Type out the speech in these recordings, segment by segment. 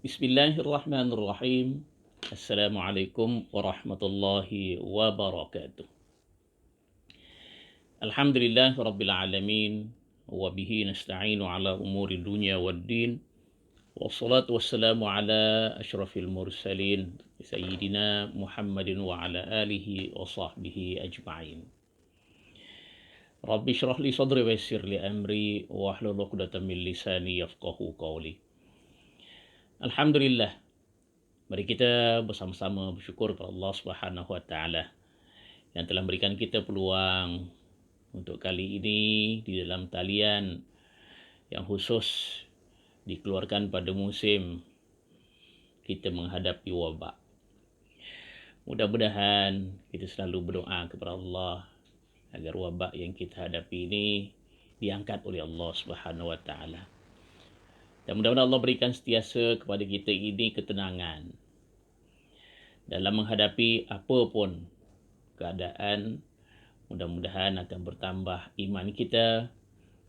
Bismillahirrahmanirrahim. Assalamualaikum warahmatullahi wabarakatuh. Alhamdulillah rabbil alamin wa bihi nasta'inu ala umuri dunya waddin. Wassalatu wassalamu ala asyrafil mursalin sayyidina Muhammadin wa ala alihi wa sahbihi ajma'in. Rabbi syrah li sadri wa yassir li amri wa hlul 'uqdatam min lisani yafqahu qawli. Alhamdulillah, mari kita bersama-sama bersyukur kepada Allah Subhanahu wa taala yang telah memberikan kita peluang untuk kali ini di dalam talian yang khusus dikeluarkan pada musim kita menghadapi wabak. Mudah-mudahan kita selalu berdoa kepada Allah agar wabak yang kita hadapi ini diangkat oleh Allah Subhanahu wa taala. Dan mudah-mudahan Allah berikan sentiasa kepada kita ini ketenangan dalam menghadapi apapun keadaan. Mudah-mudahan akan bertambah iman kita,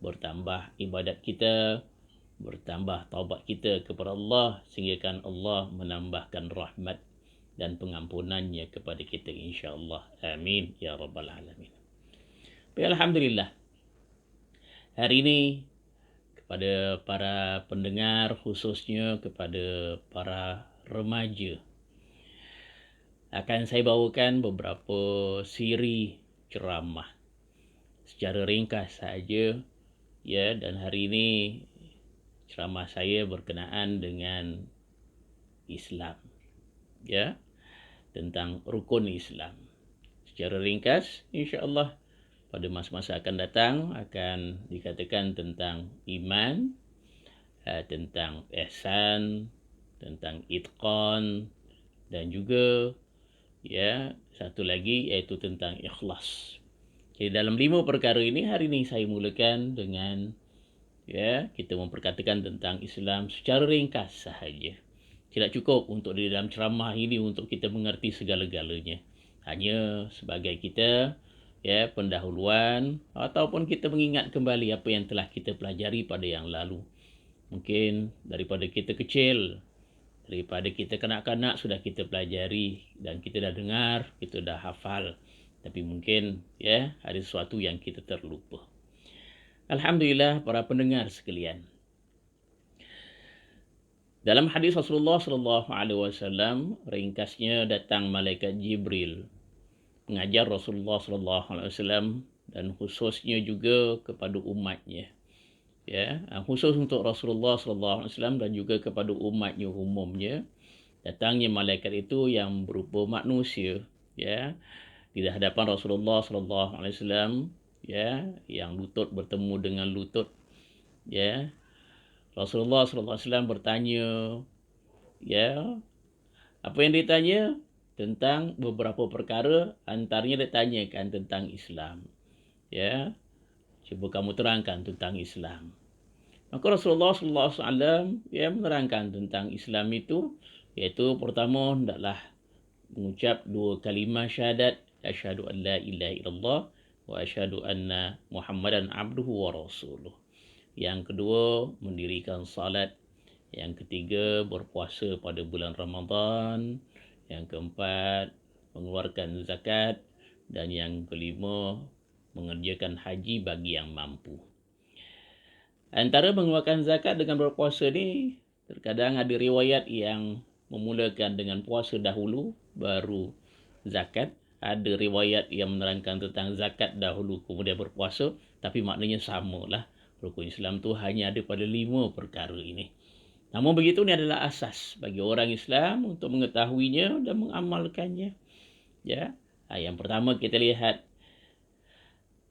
bertambah ibadat kita, bertambah taubat kita kepada Allah, sehingga kan Allah menambahkan rahmat dan pengampunannya kepada kita insya-Allah. Amin ya rabbal alamin. Baik, alhamdulillah. Hari ini kepada para pendengar, khususnya kepada para remaja, akan saya bawakan beberapa siri ceramah secara ringkas saja, ya. Dan hari ini ceramah saya berkenaan dengan Islam, ya, tentang rukun Islam. Secara ringkas, insya-Allah pada masa-masa akan datang akan dikatakan tentang iman, tentang ihsan, tentang itqan, dan juga, ya, satu lagi iaitu tentang ikhlas. Jadi dalam 5 perkara ini hari ini saya mulakan dengan, ya, kita memperkatakan tentang Islam secara ringkas sahaja. Tidak cukup untuk di dalam ceramah ini untuk kita mengerti segala-galanya. Hanya sebagai kita, ya, pendahuluan ataupun kita mengingat kembali apa yang telah kita pelajari pada yang lalu. Mungkin daripada kita kecil, daripada kita kanak-kanak sudah kita pelajari dan kita dah dengar, kita dah hafal. Tapi mungkin, ya, ada sesuatu yang kita terlupa. Alhamdulillah para pendengar sekalian. Dalam hadis Rasulullah sallallahu alaihi wasallam, ringkasnya datang malaikat Jibril mengajar Rasulullah sallallahu alaihi wasallam dan khususnya juga kepada umatnya. Ya, khusus untuk Rasulullah sallallahu alaihi wasallam dan juga kepada umatnya umumnya. Datangnya malaikat itu yang berupa manusia, ya, di hadapan Rasulullah sallallahu alaihi wasallam, ya, yang lutut bertemu dengan lutut, ya. Rasulullah sallallahu alaihi wasallam bertanya, ya, apa yang ditanya? Tentang beberapa perkara, antaranya ditanyakan tentang Islam. Ya, cuba kamu terangkan tentang Islam. Maka Rasulullah sallallahu alaihi wasallam, ya, menerangkan tentang Islam itu, iaitu pertama hendaklah mengucap 2 kalimah syahadat, asyhadu an la ilaha illallah wa asyhadu anna Muhammadan abduhu wa rasuluh. Yang kedua, mendirikan salat. Yang ketiga, berpuasa pada bulan Ramadan. Yang keempat, mengeluarkan zakat. Dan yang kelima, mengerjakan haji bagi yang mampu. Antara mengeluarkan zakat dengan berpuasa ni, terkadang ada riwayat yang memulakan dengan puasa dahulu, baru zakat. Ada riwayat yang menerangkan tentang zakat dahulu, kemudian berpuasa. Tapi maknanya samalah. Rukun Islam tu hanya ada pada 5 perkara ini. Namun begitu, ini adalah asas bagi orang Islam untuk mengetahuinya dan mengamalkannya. Ya, yang pertama kita lihat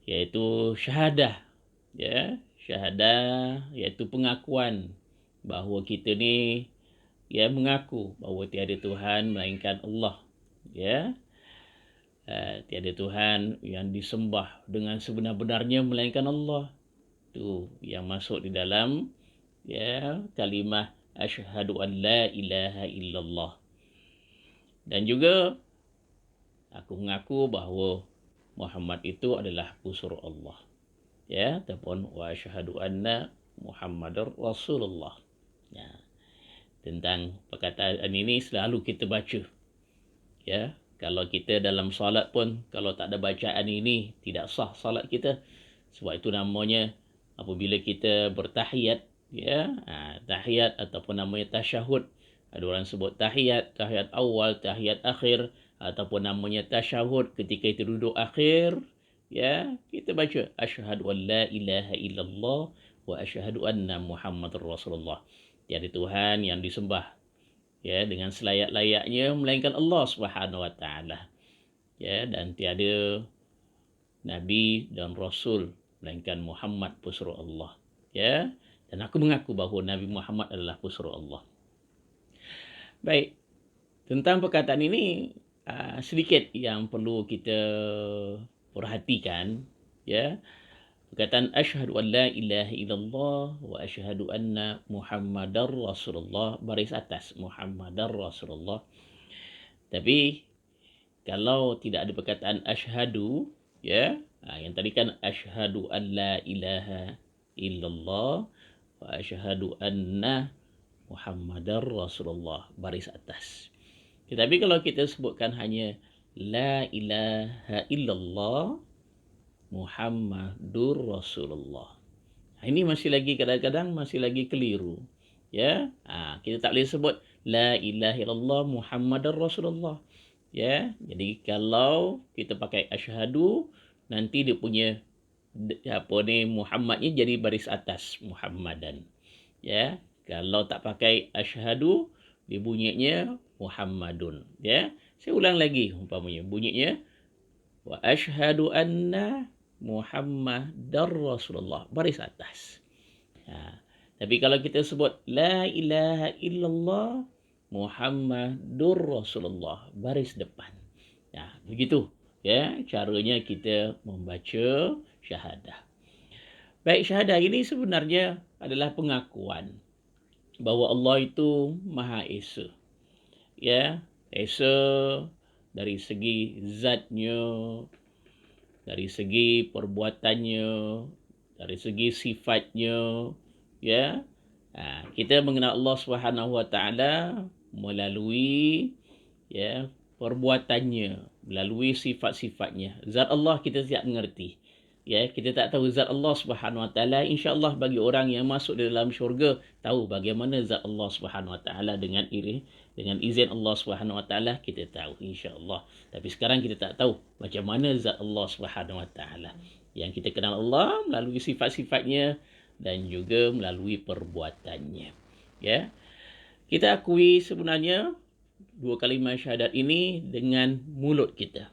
iaitu syahadah. Ya, syahadah iaitu pengakuan bahawa kita ni, ya, mengaku bahawa tiada Tuhan melainkan Allah. Ya, tiada Tuhan yang disembah dengan sebenar-benarnya melainkan Allah. Itu yang masuk di dalam, ya, kalimah asyhadu an la ilaha illallah. Dan juga aku mengaku bahawa Muhammad itu adalah pusur Allah. Ya, ataupun wa asyhadu anna Muhammadar Rasulullah. Ya. tentang perkataan ini selalu kita baca. Ya, kalau kita dalam solat pun kalau tak ada bacaan ini tidak sah solat kita. Sebab itu namanya apabila kita bertahiyat, ya, tahiyat ataupun namanya tasyahud. Ada orang sebut tahiyat, tahiyat awal, tahiyat akhir, ataupun namanya tasyahud ketika itu duduk akhir, ya, kita baca asyhadu an la ilaha illallah wa asyhadu anna muhammadar rasulullah. Tiada Tuhan yang disembah, ya, dengan selayak-layaknya melainkan Allah Subhanahu wa taala. Ya, dan tiada nabi dan rasul melainkan Muhammad pusra Allah. Ya, dan aku mengaku bahawa Nabi Muhammad adalah pusra Allah. Baik, tentang perkataan ini sedikit yang perlu kita perhatikan, ya. Perkataan asyhadu an la ilaha illallah wa asyhadu anna muhammadar rasulullah, baris atas muhammadar rasulullah. Tapi kalau tidak ada perkataan asyhadu, ya, yang tadi kan asyhadu an la ilaha illallah wa asyhadu anna muhammadar rasulullah, baris atas. Tetapi kalau kita sebutkan hanya la ilaha illallah Muhammadur Rasulullah, ini masih lagi kadang-kadang masih lagi keliru. Ya, kita tak boleh sebut la ilaha illallah Muhammadar Rasulullah. Ya, jadi kalau kita pakai asyhadu, nanti dia punya Muhammadnya jadi baris atas Muhammadan. Ya, kalau tak pakai asyhadu, dia bunyinya Muhammadun. Ya, saya ulang lagi umpamanya bunyinya wa asyhadu anna Muhammadar Rasulullah, baris atas. Tapi kalau kita sebut la ilaha illallah Muhammadur Rasulullah, baris depan. Begitu, ya, caranya kita membaca syahadah. Baik, syahadah ini sebenarnya adalah pengakuan bahawa Allah itu Maha Esa. Ya, Esa dari segi zatnya, dari segi perbuatannya, dari segi sifatnya, ya. Kita mengenal Allah Subhanahu wa taala melalui, ya, perbuatannya, melalui sifat-sifatnya. Zat Allah kita tidak mengerti. Ya, kita tak tahu zat Allah Subhanahu wa taala. Insya-Allah bagi orang yang masuk di dalam syurga tahu bagaimana zat Allah Subhanahu wa taala dengan izin Allah Subhanahu wa taala kita tahu insya-Allah. Tapi sekarang kita tak tahu macam mana zat Allah Subhanahu wa taala. Yang kita kenal Allah melalui sifat-sifatnya dan juga melalui perbuatannya. Ya. Kita akui sebenarnya dua kalimah syahadat ini dengan mulut kita.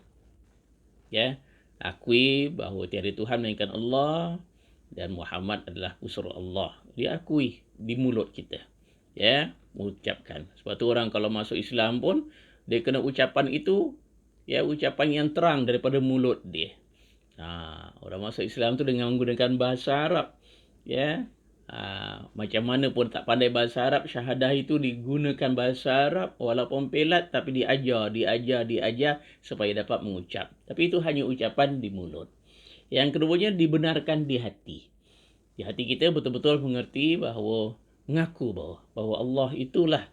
Ya. Akui bahawa tiada Tuhan melainkan Allah dan Muhammad adalah pusra Allah. Diakui di mulut kita. Ya, mengucapkan. Sebab tu orang kalau masuk Islam pun dia kena ucapan itu, ya, ucapan yang terang daripada mulut dia. Orang masuk Islam tu dengan menggunakan bahasa Arab. Ya. Macam mana pun tak pandai bahasa Arab, syahadah itu digunakan bahasa Arab walaupun pelat, tapi diajar supaya dapat mengucap. Tapi itu hanya ucapan di mulut. Yang keduanya dibenarkan di hati. Di hati kita betul-betul mengerti bahawa mengaku bahawa Allah itulah,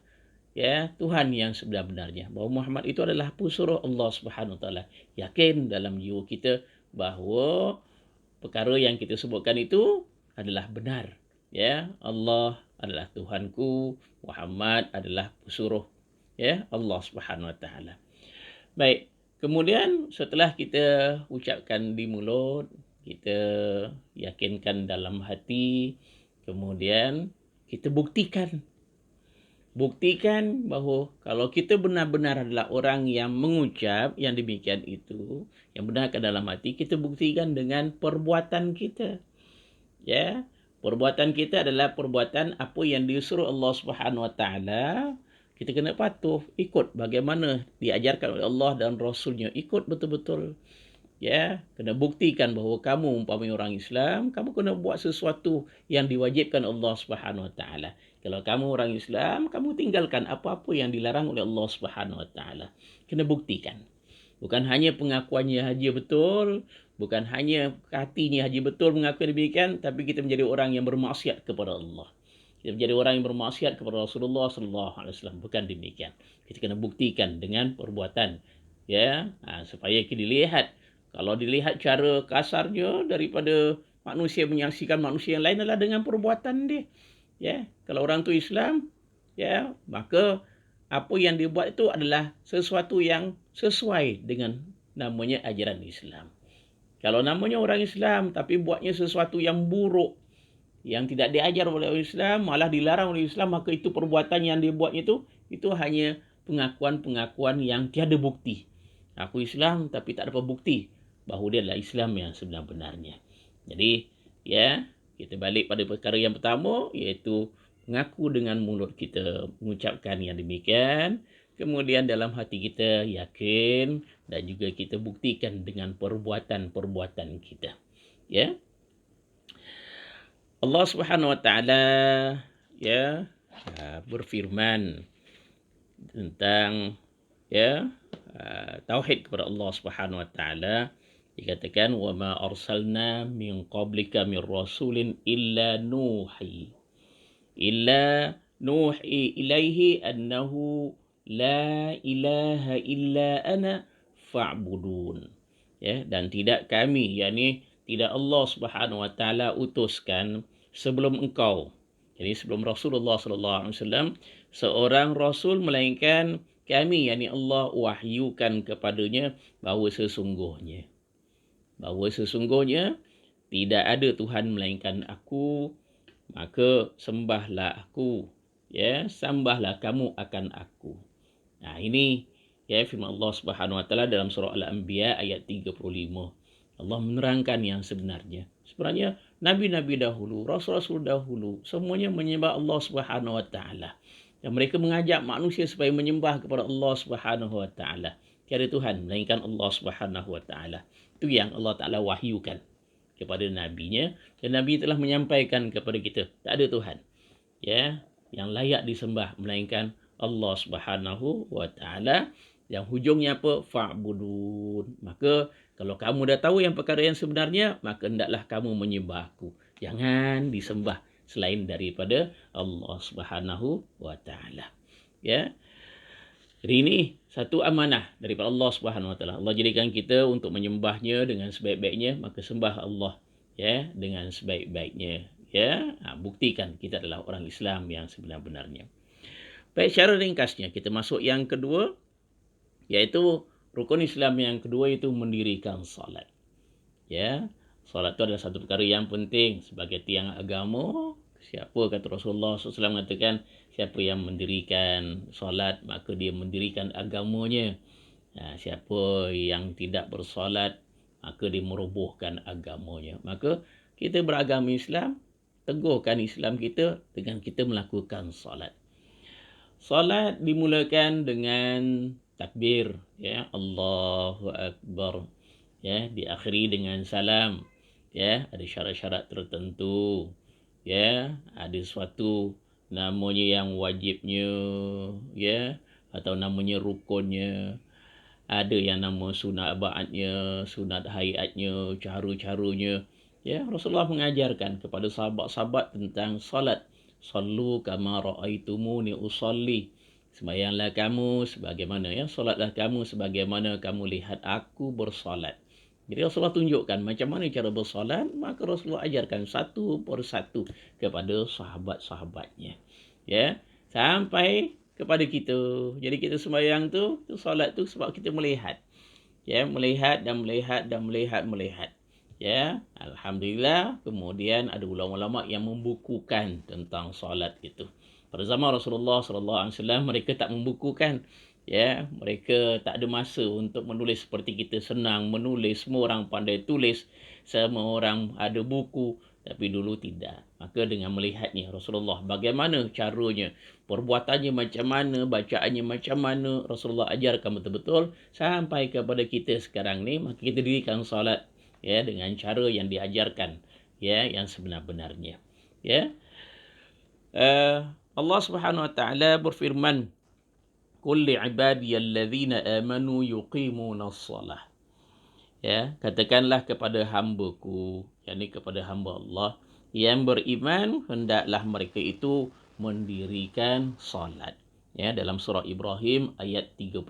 ya, Tuhan yang sebenar-benarnya. Bahawa Muhammad itu adalah pusra Allah Subhanahu wa taala. Yakin dalam jiwa kita bahawa perkara yang kita sebutkan itu adalah benar. Ya, Allah adalah Tuhanku, Muhammad adalah pesuruh, ya, Allah Subhanahu wa taala. Baik, kemudian setelah kita ucapkan di mulut, kita yakinkan dalam hati, kemudian kita buktikan bahawa kalau kita benar-benar adalah orang yang mengucap yang demikian itu, yang benar ke dalam hati, kita buktikan dengan perbuatan kita. Ya, perbuatan kita adalah perbuatan apa yang disuruh Allah Subhanahu wa taala. Kita kena patuh, ikut bagaimana diajarkan oleh Allah dan Rasulnya, ikut betul-betul. Ya, kena buktikan bahawa kamu umpamanya orang Islam, kamu kena buat sesuatu yang diwajibkan Allah Subhanahu wa taala. Kalau kamu orang Islam, kamu tinggalkan apa-apa yang dilarang oleh Allah Subhanahu wa taala. Kena buktikan. Bukan hanya pengakuannya haji betul, bukan hanya hatinya haji betul mengaku demikian, tapi kita menjadi orang yang bermaksiat kepada Allah. kita menjadi orang yang bermaksiat kepada Rasulullah sallallahu alaihi wasallam. Bukan demikian. Kita kena buktikan dengan perbuatan, ya, supaya kita dilihat. Kalau dilihat cara kasarnya daripada manusia menyaksikan manusia yang lain adalah dengan perbuatan dia. Ya, kalau orang tu Islam, ya, maka apa yang dia buat itu adalah sesuatu yang sesuai dengan namanya ajaran Islam. Kalau namanya orang Islam tapi buatnya sesuatu yang buruk, yang tidak diajar oleh Islam, malah dilarang oleh Islam, maka itu perbuatan yang dia buatnya itu hanya pengakuan-pengakuan yang tiada bukti. Aku Islam tapi tak dapat bukti bahawa dia adalah Islam yang sebenar-benarnya. Jadi, ya, kita balik pada perkara yang pertama, iaitu mengaku dengan mulut kita, mengucapkan yang demikian, kemudian dalam hati kita yakin, dan juga kita buktikan dengan perbuatan-perbuatan kita. Ya. Allah Subhanahu wa taala, ya, berfirman tentang, ya, tauhid kepada Allah Subhanahu wa taala. Dikatakan, wa ma arsalna min qablika min rasulin illa nuhi ilaihi annahu la ilaha illa ana fa'budun. Ya, dan tidak kami, yakni tidak Allah Subhanahu wa taala utuskan sebelum engkau. Jadi sebelum Rasulullah sallallahu alaihi wasallam seorang rasul, melainkan kami, yakni Allah, wahyukan kepadanya bahawa sesungguhnya tidak ada Tuhan melainkan aku, maka sembahlah aku, ya, sembahlah kamu akan aku. Nah, ini, ya, firman Allah Subhanahu wa taala dalam surah Al-Anbiya ayat 35. Allah menerangkan yang sebenarnya. Sebenarnya nabi-nabi dahulu, rasul-rasul dahulu, semuanya menyembah Allah Subhanahu wa taala. Dan mereka mengajak manusia supaya menyembah kepada Allah Subhanahu wa taala. Tiada Tuhan melainkan Allah Subhanahu wa taala. Itu yang Allah Taala wahyukan kepada nabinya, dan nabi telah menyampaikan kepada kita, tak ada Tuhan, ya, yang layak disembah melainkan Allah Subhanahu wa taala. Yang hujungnya apa? Fa'budun. Maka kalau kamu dah tahu yang perkara yang sebenarnya, maka hendaklah kamu menyembah aku. Jangan disembah selain daripada Allah Subhanahu wa taala. Ya. Jadi ini satu amanah daripada Allah Subhanahu wa taala. Allah jadikan kita untuk menyembahnya dengan sebaik-baiknya, maka sembah Allah, ya, dengan sebaik-baiknya, ya. Buktikan kita adalah orang Islam yang sebenar-benarnya. Baik, secara ringkasnya kita masuk yang kedua, iaitu rukun Islam yang kedua, itu mendirikan salat. Ya, salat itu adalah satu perkara yang penting sebagai tiang agama. Siapa, kata Rasulullah SAW mengatakan, siapa yang mendirikan salat, maka dia mendirikan agamanya. Siapa yang tidak bersalat, maka dia merobohkan agamanya. Maka kita beragama Islam, teguhkan Islam kita dengan kita melakukan salat. Salat dimulakan dengan takbir, ya, Allahu Akbar, ya, diakhiri dengan salam, ya. Ada syarat-syarat tertentu, ya, ada suatu namanya yang wajibnya, ya, atau namanya rukunnya, ada yang nama sunat ba'atnya, sunat hayatnya, cara-caranya, ya. Rasulullah mengajarkan kepada sahabat-sahabat tentang salat. Sallu kama ra'aitumuni usalli. Sembahyanglah kamu sebagaimana, ya, solatlah kamu sebagaimana kamu lihat aku bersolat. Jadi Rasulullah tunjukkan macam mana cara bersolat, maka Rasulullah ajarkan satu persatu kepada sahabat-sahabatnya, ya, sampai kepada kita. Jadi kita sembahyang tu solat tu sebab kita melihat, ya, melihat. Ya, alhamdulillah. Kemudian ada ulama-ulama yang membukukan tentang solat itu. Pada zaman Rasulullah SAW, mereka tak membukukan, ya, mereka tak ada masa untuk menulis seperti kita senang menulis. Semua orang pandai tulis, semua orang ada buku, tapi dulu tidak. Maka dengan melihatnya Rasulullah, bagaimana caranya, perbuatannya macam mana, bacaannya macam mana, Rasulullah ajarkan betul-betul sampai kepada kita sekarang ni. Maka kita dirikan solat, ya, dengan cara yang diajarkan, ya, yang sebenar-benarnya, ya. Allah Subhanahu wa taala berfirman, qul li ibadiyalladzina amanu yuqimunas shalah. Ya, katakanlah kepada hamba-Ku, yakni kepada hamba Allah yang beriman hendaklah mereka itu mendirikan salat. Ya, dalam surah Ibrahim ayat 31.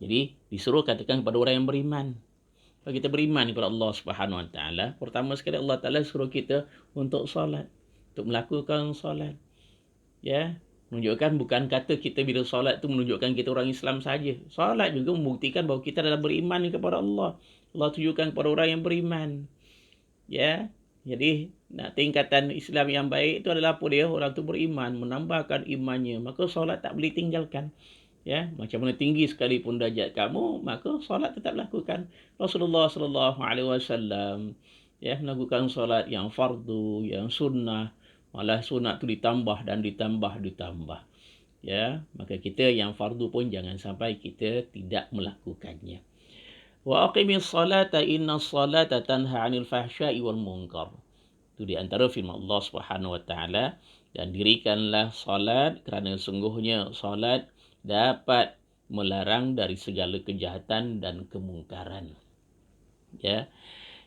Jadi disuruh katakan kepada orang yang beriman. Kalau kita beriman kepada Allah Subhanahu Wa Taala, pertama sekali Allah Taala suruh kita untuk salat, untuk melakukan salat. Ya, menunjukkan bukan kata kita bila salat tu menunjukkan kita orang Islam saja. Salat juga membuktikan bahawa kita adalah beriman kepada Allah. Allah tunjukkan kepada orang yang beriman. Ya, jadi tingkatan Islam yang baik itu adalah apa dia? Orang tu beriman, menambahkan imannya. Maka solat tak boleh tinggalkan. Ya, macam mana tinggi sekalipun darjat kamu, maka solat tetap lakukan. Rasulullah sallallahu alaihi wasallam ya melakukan solat yang fardu, yang sunnah, malah sunat tu ditambah dan ditambah. Ya, maka kita yang fardu pun jangan sampai kita tidak melakukannya. Wa aqimis salata innas salata tanha 'anil fahsya'i wal munkar. Itu di antara firman Allah Subhanahu wa taala, dan dirikanlah salat kerana sungguhnya salat dapat melarang dari segala kejahatan dan kemungkaran. Ya.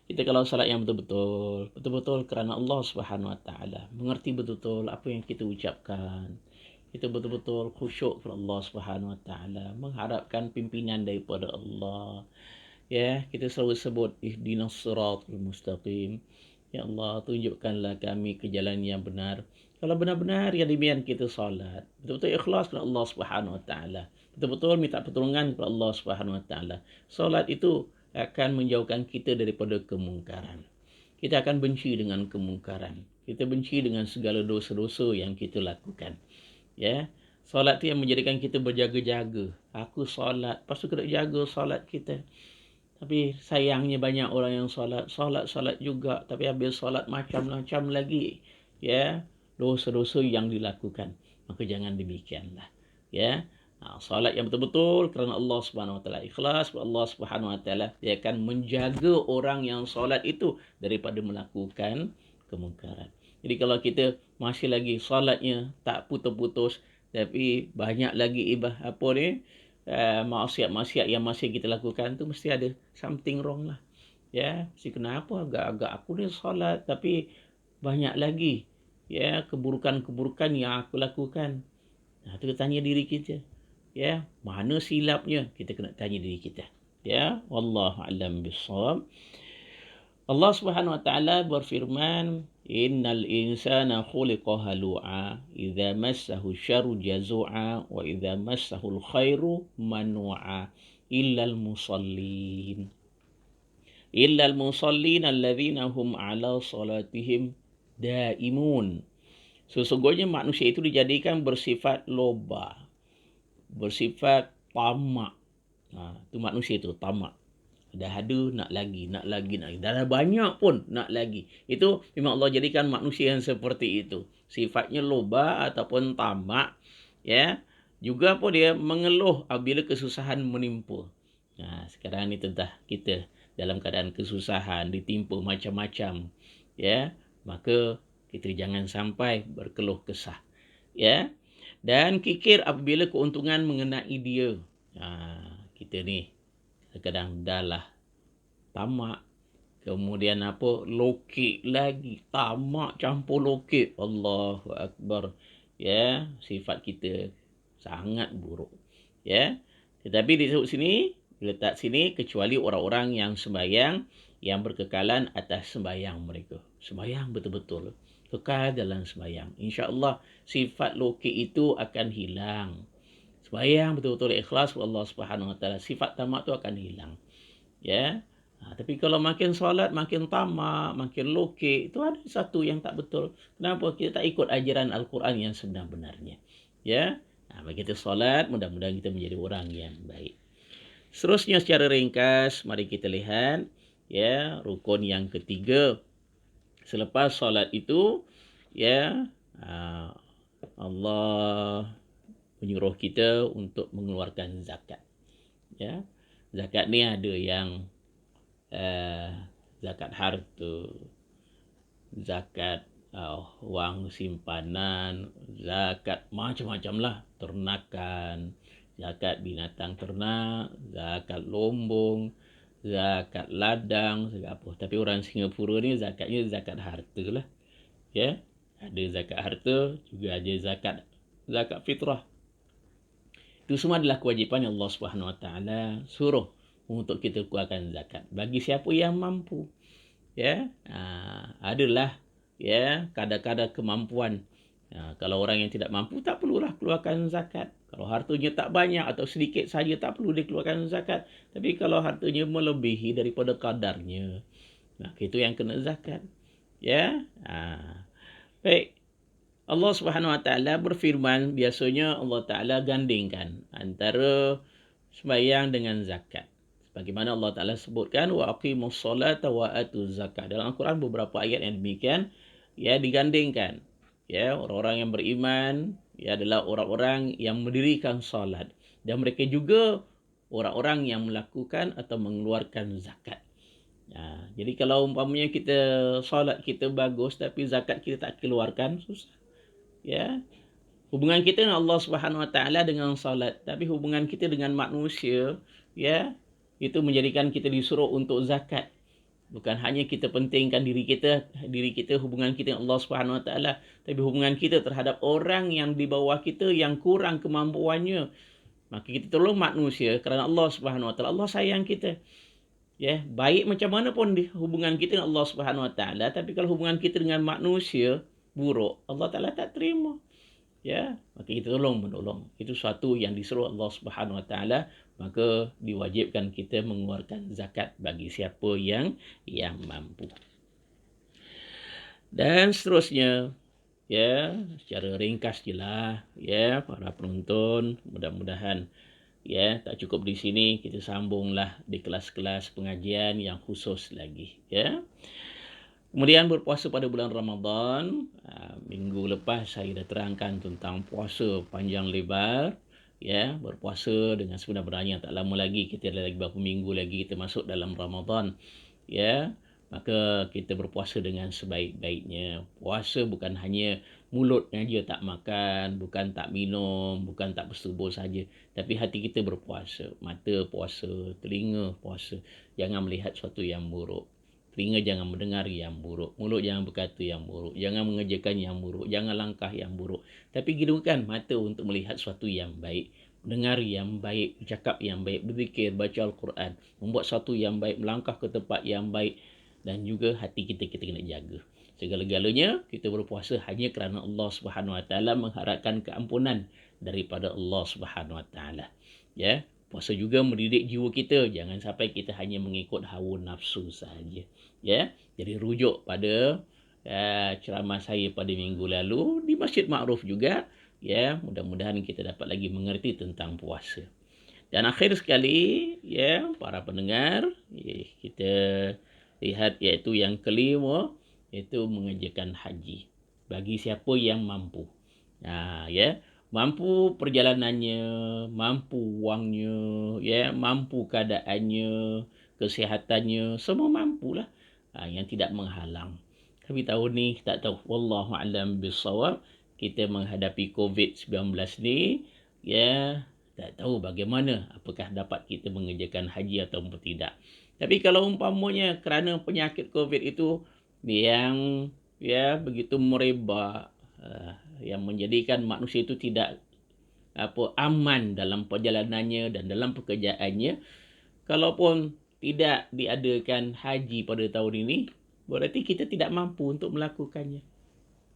Kita kalau salat yang betul-betul kerana Allah Subhanahu wa taala, mengerti betul-betul apa yang kita ucapkan. Kita betul-betul khusyuk kepada Allah Subhanahu wa taala, mengharapkan pimpinan daripada Allah. Ya, kita selalu sebut ihdinas siratal mustaqim. Ya Allah, tunjukkanlah kami ke jalan yang benar. Kalau benar-benar yang demikian kita solat, betul-betul ikhlas kepada Allah Subhanahu Wa Taala, betul-betul minta pertolongan kepada Allah Subhanahu Wa Taala. Solat itu akan menjauhkan kita daripada kemungkaran. Kita akan benci dengan kemungkaran. Kita benci dengan segala dosa-dosa yang kita lakukan. Ya, solat itu yang menjadikan kita berjaga-jaga. Aku solat, lepas tu kena jaga solat kita. Tapi sayangnya banyak orang yang solat juga, tapi habis solat macam-macam lagi. Ya, dosa-dosa yang dilakukan. Maka jangan demikianlah. Ya, solat yang betul-betul kerana Allah Subhanahu Wa Taala, ikhlas kepada Allah Subhanahu Wa Taala, dia akan menjaga orang yang solat itu daripada melakukan kemungkaran. Jadi kalau kita masih lagi solatnya tak putus-putus, tapi banyak lagi maksiat-maksiat yang masih kita lakukan tu, mesti ada something wrong lah. Ya, kenapa agak-agak aku ni solat tapi banyak lagi ya keburukan-keburukan yang aku lakukan. Nah, tu tanya diri kita. Ya, mana silapnya? Kita kena tanya diri kita. Ya, wallahu a'lam bissawab. Allah Subhanahu wa taala berfirman, innal insana khuliqa halu'a idza massahu syarru jazu'a wa idza massahu khairu manu'a illal musallin alladzina hum 'ala salatihim daimun. Sesungguhnya manusia itu dijadikan bersifat loba, bersifat tamak. Itu manusia itu tamak. Dah ada nak lagi. Dah banyak pun nak lagi. Itu memang Allah jadikan manusia yang seperti itu. Sifatnya loba ataupun tamak. Ya. Juga pun dia mengeluh apabila kesusahan menimpa. Sekarang ni tentang kita dalam keadaan kesusahan, ditimpa macam-macam. Ya. Maka kita jangan sampai berkeluh kesah. Ya. Dan kikir apabila keuntungan mengenai dia. Kita ni kadang dah lah tamak, kemudian lokek lagi, tamak campur lokek. Allahu Akbar. Ya, sifat kita sangat buruk. Ya, tetapi disebut sini, letak sini, kecuali orang-orang yang sembahyang, yang berkekalan atas sembahyang mereka. Sembahyang betul-betul, kekal dalam sembahyang. InsyaAllah sifat lokek itu akan hilang. Sembahyang betul-betul ikhlas kepada Allah Subhanahu Wa Taala, sifat tamak tu akan hilang. Ya. Tapi kalau makin solat, makin tamak, makin lokek, itu ada satu yang tak betul. Kenapa? Kita tak ikut ajaran Al-Quran yang sebenar-benarnya. Ya. Bagi kita solat, mudah-mudahan kita menjadi orang yang baik. Seterusnya secara ringkas, mari kita lihat ya rukun yang ketiga. Selepas solat itu, ya Allah menyuruh kita untuk mengeluarkan zakat. Ya, zakat ni ada yang zakat harta, zakat wang simpanan, zakat macam-macam lah, ternakan, zakat binatang ternak, zakat lombong, zakat ladang, zakat apa. Tapi orang Singapura ni zakatnya zakat harta lah. Ya, ada zakat harta, juga ada zakat fitrah. Itu semua adalah kewajipan yang Allah Subhanahu Wa Taala suruh untuk kita keluarkan zakat bagi siapa yang mampu. Ya, adalah ya kadar-kadar kemampuan. Kalau orang yang tidak mampu tak perlulah keluarkan zakat. Kalau hartanya tak banyak atau sedikit saja tak perlu dikeluarkan zakat. Tapi kalau hartanya melebihi daripada kadarnya, itu yang kena zakat. Ya, baik. Allah Subhanahu Wa Taala berfirman, biasanya Allah Taala gandingkan antara sembahyang dengan zakat. Sebagaimana Allah Taala sebutkan, wa aqimus solata wa atuz zakat. Dalam Al-Quran beberapa ayat yang demikian ya digandingkan. Ya, orang-orang yang beriman ya adalah orang-orang yang mendirikan salat, dan mereka juga orang-orang yang melakukan atau mengeluarkan zakat. Jadi kalau umpamanya kita salat kita bagus tapi zakat kita tak keluarkan, susah. Ya, hubungan kita dengan Allah Subhanahu Wa Taala dengan salat, tapi hubungan kita dengan manusia ya itu menjadikan kita disuruh untuk zakat. Bukan hanya kita pentingkan diri kita, hubungan kita dengan Allah Subhanahu Wa Taala, tapi hubungan kita terhadap orang yang di bawah kita yang kurang kemampuannya. Maka kita tolong manusia kerana Allah Subhanahu Wa Taala. Allah sayang kita. Ya, baik macam mana pun hubungan kita dengan Allah Subhanahu Wa Taala, tapi kalau hubungan kita dengan manusia buruk, Allah Taala tak terima. Ya, maka kita menolong. Itu suatu yang disuruh Allah Subhanahu Wa Taala, maka diwajibkan kita mengeluarkan zakat bagi siapa yang mampu. Dan seterusnya, ya, secara ringkas jelah, ya, para penonton, mudah-mudahan ya tak cukup di sini, kita sambunglah di kelas-kelas pengajian yang khusus lagi, ya. Kemudian berpuasa pada bulan Ramadan. Minggu lepas saya dah terangkan tentang puasa panjang lebar. Ya, berpuasa dengan sebenar-benarnya, tak lama lagi, kita ada lagi beberapa minggu lagi kita masuk dalam Ramadan. Ya, maka kita berpuasa dengan sebaik-baiknya. Puasa bukan hanya mulut saja tak makan, bukan tak minum, bukan tak bersetubuh saja, tapi hati kita berpuasa. Mata puasa, telinga puasa. Jangan melihat sesuatu yang buruk. Telinga jangan mendengar yang buruk. Mulut jangan berkata yang buruk. Jangan mengerjakan yang buruk. Jangan langkah yang buruk. Tapi gunakan mata untuk melihat sesuatu yang baik. Mendengar yang baik. Bercakap yang baik. Berzikir. Baca Al-Quran. Membuat sesuatu yang baik. Melangkah ke tempat yang baik. Dan juga hati kita kena jaga. Segala-galanya kita berpuasa hanya kerana Allah Subhanahu Wa Taala, mengharapkan keampunan daripada Allah Subhanahu Wa Taala. Ya. Puasa juga mendidik jiwa kita. Jangan sampai kita hanya mengikut hawa nafsu sahaja. Ya, jadi rujuk pada ceramah saya pada minggu lalu di Masjid Ma'ruf juga. Ya, mudah-mudahan kita dapat lagi mengerti tentang puasa. Dan akhir sekali, ya, para pendengar, kita lihat iaitu yang kelima, iaitu mengerjakan haji bagi siapa yang mampu. Ya. Mampu perjalanannya, mampu wangnya, ya, mampu keadaannya, kesehatannya, semua mampulah. Yang tidak menghalang. Tapi tahun ni tak tahu, wallahu a'lam bissawab, kita menghadapi COVID-19 ni, ya, tak tahu bagaimana, apakah dapat kita mengerjakan haji atau tidak. Tapi kalau umpamanya kerana penyakit COVID itu yang ya begitu merebak, yang menjadikan manusia itu tidak aman dalam perjalanannya dan dalam pekerjaannya, kalaupun tidak diadakan haji pada tahun ini, berarti kita tidak mampu untuk melakukannya.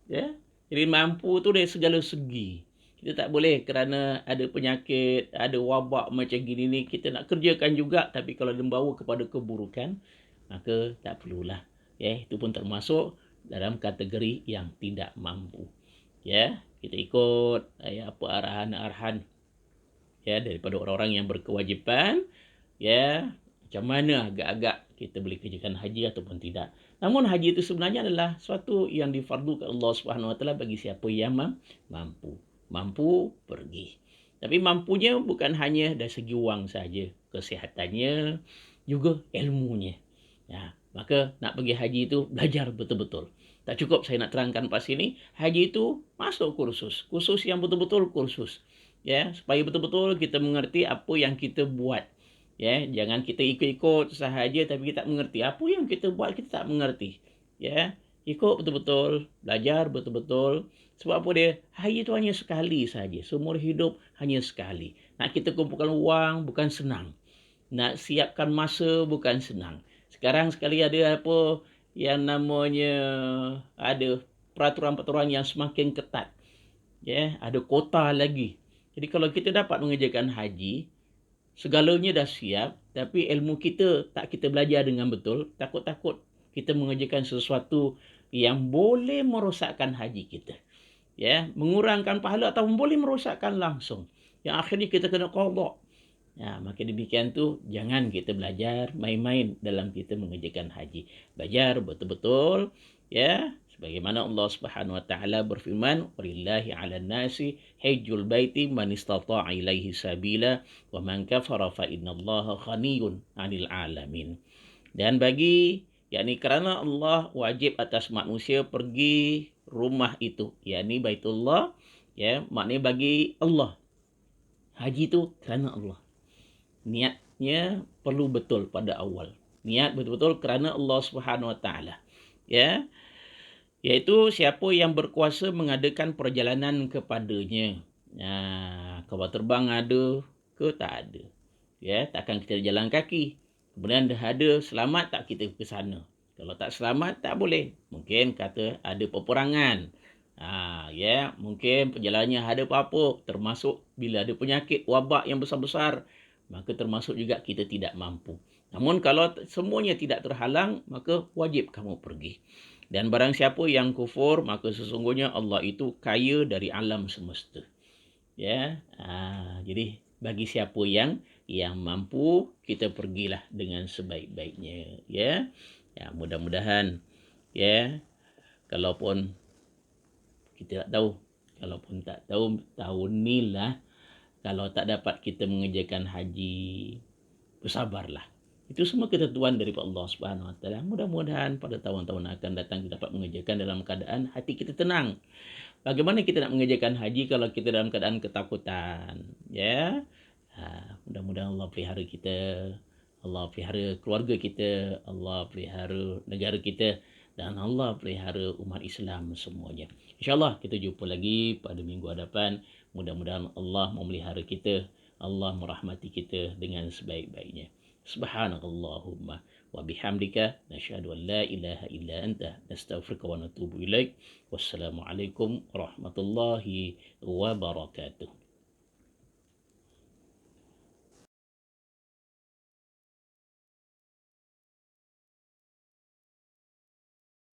Ya, jadi mampu tu dari segala segi. Kita tak boleh kerana ada penyakit, ada wabak macam gini ni, kita nak kerjakan juga, tapi kalau membawa kepada keburukan, maka tak perlulah. Ya, itu pun termasuk dalam kategori yang tidak mampu. Ya, kita ikut apa arahan-arahan ya daripada orang-orang yang berkewajipan, ya, macam mana agak-agak kita boleh kerjakan haji ataupun tidak. Namun haji itu sebenarnya adalah suatu yang difardukan Allah Subhanahu Wa Taala bagi siapa yang mampu pergi. Tapi mampunya bukan hanya dari segi wang saja, kesehatannya, juga ilmunya. Ya, maka nak pergi haji itu belajar betul-betul. Tak cukup saya nak terangkan pas sini, haji itu masuk kursus yang betul-betul kursus. Ya, supaya betul-betul kita mengerti apa yang kita buat. Ya, jangan kita ikut-ikut sahaja tapi kita tak mengerti. Apa yang kita buat kita tak mengerti. Ya, ikut betul-betul, belajar betul-betul. Sebab apa dia? Haji itu hanya sekali saja. Seumur hidup hanya sekali. Nak kita kumpulkan wang bukan senang. Nak siapkan masa bukan senang. Sekarang sekali ada apa yang namanya ada peraturan-peraturan yang semakin ketat. Ya, ada kota lagi. Jadi kalau kita dapat mengerjakan haji, segalanya dah siap, tapi ilmu kita tak kita belajar dengan betul, takut-takut kita mengerjakan sesuatu yang boleh merosakkan haji kita. Ya, mengurangkan pahala atau boleh merosakkan langsung. Yang akhirnya kita kena qada. Ya, maka demikian tu jangan kita belajar main-main dalam kita mengerjakan haji. Belajar betul-betul, ya, sebagaimana Allah Subhanahu wa taala berfirman, "Walillahi 'alan nasi hajjul baiti man istata'a ilaihi sabila wa man kafara fa innallaha ghaniyyun 'anil 'alamin." Dan bagi yakni kerana Allah wajib atas manusia pergi rumah itu, yakni Baitullah, ya, maknanya bagi Allah. Haji itu kerana Allah. Niatnya perlu betul pada awal. Niat betul-betul kerana Allah Subhanahu Wa Taala. Ya, iaitu siapa yang berkuasa mengadakan perjalanan kepadanya. Kapal terbang ada ke tak ada. Ya, takkan kita jalan kaki. Kemudian dah ada, selamat tak kita ke sana. Kalau tak selamat, tak boleh. Mungkin kata ada peperangan. Ya, mungkin perjalanannya ada apa-apa. Termasuk bila ada penyakit, wabak yang besar-besar. Maka termasuk juga kita tidak mampu. Namun kalau semuanya tidak terhalang, maka wajib kamu pergi. Dan barang siapa yang kufur, maka sesungguhnya Allah itu kaya dari alam semesta. Ya, jadi bagi siapa yang mampu, kita pergilah dengan sebaik-baiknya. Ya, mudah-mudahan, ya, kalaupun kita tak tahu, tahun ni lah, kalau tak dapat kita mengerjakan haji, bersabarlah. Itu semua ketentuan daripada Allah Subhanahu Wa Taala. Mudah-mudahan pada tahun-tahun akan datang kita dapat mengerjakan dalam keadaan hati kita tenang. Bagaimana kita nak mengerjakan haji kalau kita dalam keadaan ketakutan? Ya, mudah-mudahan Allah pelihara kita, Allah pelihara keluarga kita, Allah pelihara negara kita, dan Allah pelihara umat Islam semuanya. InsyaAllah kita jumpa lagi pada minggu hadapan. Mudah-mudahan Allah memelihara kita, Allah merahmati kita dengan sebaik-baiknya. Subhanakallahumma wa bihamdika nashhadu an la ilaha illa anta nastaghfiruka wa natubu ilaik. Wassalamualaikum warahmatullahi wabarakatuh.